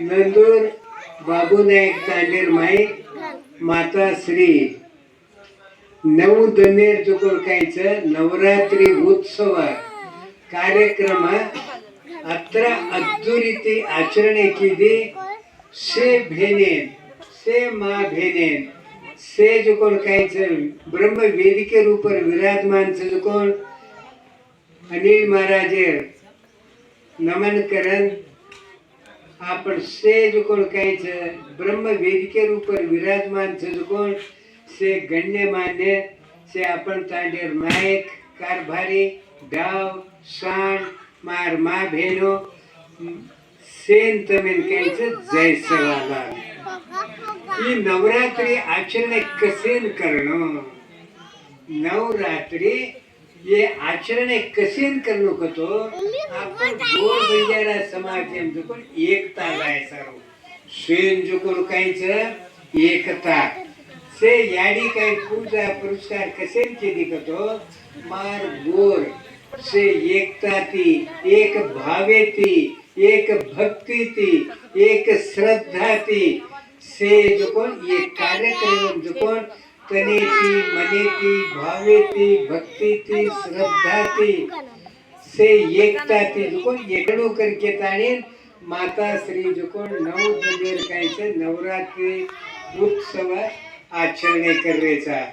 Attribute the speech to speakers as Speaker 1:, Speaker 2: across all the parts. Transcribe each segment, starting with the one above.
Speaker 1: नंदूर बाबूनायक तांडेर माई माता श्री नऊ दनेर चुकोळकायचं नवरात्री उत्सव कार्यक्रम अत्र अद्दुरीती आचರಣೆ कीदी से भेनेन से माँ भेनेन से चुकोळकायचं ब्रह्म वेदिके रूपर विराजमान चुकोळ अनिल महाराजेर नमन करन आपण से चुकोळकायचं ब्रह्म वेदिके रूपर विराजमान चुकोळ से गण्यमान्य से आपण तांडेर नायक कारभारी गाव सांड मार मा भेनो सेन तमेन कायचं जय सवाला ही नवरात्री आचरण कसेन करणं नवरात्री ये आचरण कसेन करणं कतो आपण गोर बंजारा समाज पण एकता लाय सर्व सेन जुकोर कायचं एकता से याडी काय पूजा पुरस्कार कसेन केली कतो मार गोर से एकता ती एक भावे ती एक भक्ती ती एक श्रद्धा ती से जो कोण ये कार्यक्रम जो कोण तने ती मने ती भावे ती भक्ती ती श्रद्धा ती से एकता ती जो कोण एकणू करके ताणे माता श्री जो कोण नऊ दिवस कायचे नवरात्री उत्सव आचरणे करायचा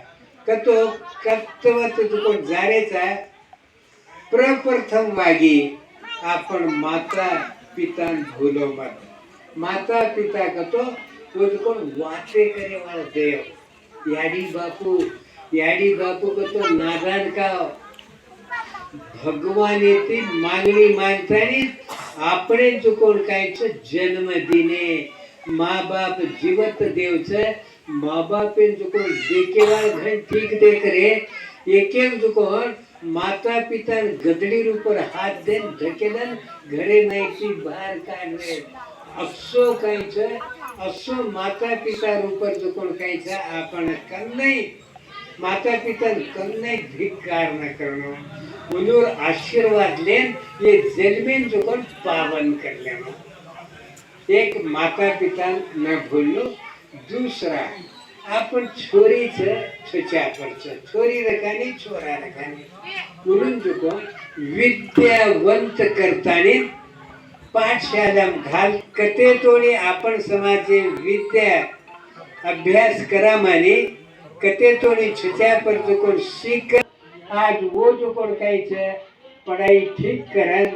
Speaker 1: कतो कर्तव्य जो कोण जारेचा प्रप्रथम वागी आपण माता पिता भूलो मत माता पिता कतो तो कोण वाचे करे वाला देव याडी बापू कतो नादान का भगवान येते मागणी मानतानी आपणे जो कोण कायचं जन्म दिने माँ बाप जीवत देवच माँ बाप जो कोण देखेवाळ घन ठीक देख रे एक एक जो कोण माता पिता गदडी रूपर हात देन ढकेलन घरे नाहीची बाहेर काढले असो कायचं असो माता पिता रूपर जो कोण कायचं आपण कन्नई माता पिता कन्नई धिक्कार न करणं उनूर आशीर्वाद लेन ये जन्मेन जो कोण पावन करले एक माता पिता न भूललो दूसरा आपण छोरीचं छोच्या पडचं छोरी रखानी छोरा रखानी म्हणून जो विद्यावंत करताने पाठशाला घाल कते तोडी आपण समाजे विद्या अभ्यास करा माने कते तोडी छोच्या पर जो कोण सीख आज वो जो कोण कायचं पढ़ाई ठीक करन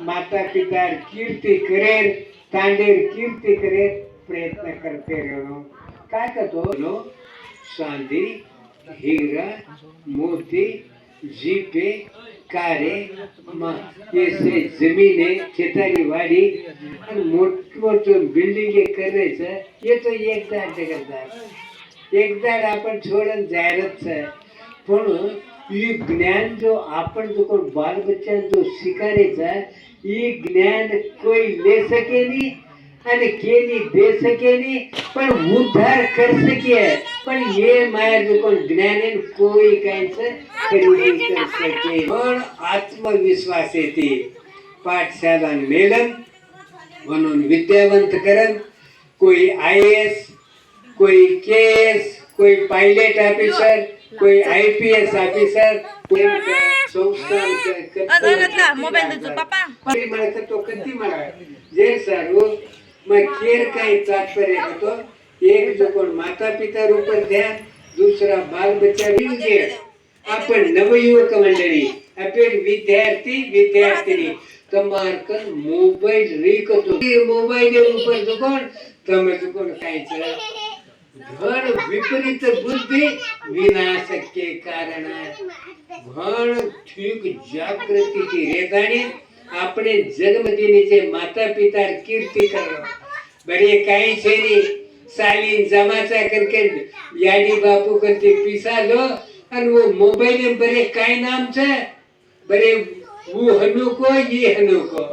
Speaker 1: माता पिता कीर्ती करेल तांडेर कीर्ती करेल प्रयत्न करते रहनो काय करतो नो चांदी हीरा मोती जीपे कारे ऐसे जमीने खेतारी वाडी आणि मोठमोठं बिल्डिंग करायचं ये तो एकदा आपण छोडून जायरच पण ये ज्ञान जो आपण जो कोण बाल बच्चा जो शिकारेचा ये ज्ञान कोई ले सके नहीं आणि केली दे सके नहीं पण उद्धार कर सके पण ये माया जो कोण ज्ञानेन कोई कायचं खरेदी कर सके पण आत्मविश्वास येते पाठशाला मेलन म्हणून विद्यावंत करन कोई आईएएस कोई केएस कोई पायलट ऑफिसर कोई आईपीएस ऑफिसर संस्था
Speaker 2: मोबाईल पापा
Speaker 1: मला तो कधी मला जे सर्व मग केर काही तात्पर्य होतो एक जो कोण माता पिता रूपर ध्यान दूसरा बाल बच्चा विद्या आपण नवयुवक मंडळी आपण विद्यार्थी तमारकन मोबाईल रिकतो मोबाईल ऊपर जो कोण तम जो कोण कायचं घर विपरीत बुद्धी विनाश के कारण घण ठीक जागृती की रेताणी આપણે જન્મદિની માતા પિતા કીર્તિ કરો બરે કાઈ છે ની સાલી જમાચા કરકે યાડી બાપુ કરતી પીસા લો અને वो मोबाइल में बरे काय नाम છે बरे वो हनुको ये हनुको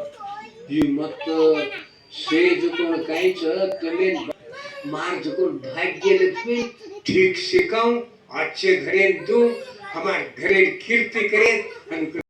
Speaker 1: ये मत से जो कोण काय छ तमे मार जो कोण भाग्य लक्ष्मी ठीक सिखाऊं अच्छे घरे दूं हमार घरे कीर्ति करे